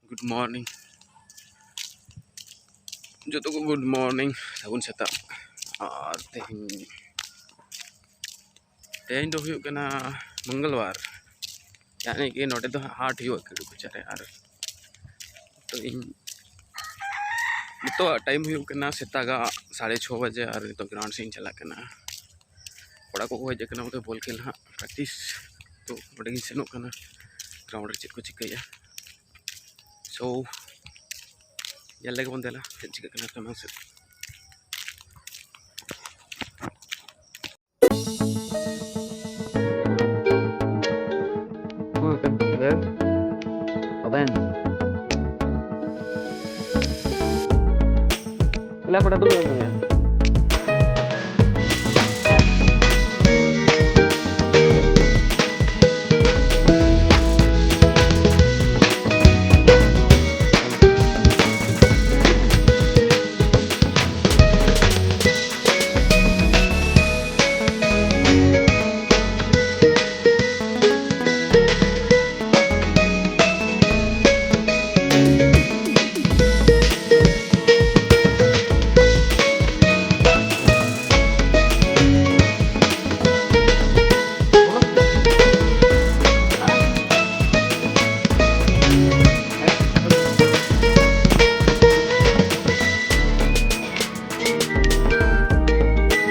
Good morning जो तो को गुड मॉर्निंग सागुन सेता और तेहन दो हुयुग कना मंगलवार यानी कि नोटे तो हाट हुआ किडू बचारे और तो इन तो टाइम हुयुग कना सेतागा 6:30 बजे और तो ग्राउंड से चला कना कोड़ा को हज कना तो बॉल खेल हाँ प्रैक्टिस तो बड़े सेनों कना ग्राउंड चेक को चिकाया सो लगे बन देला चिका कना तमाम से Kenapa dulu ya?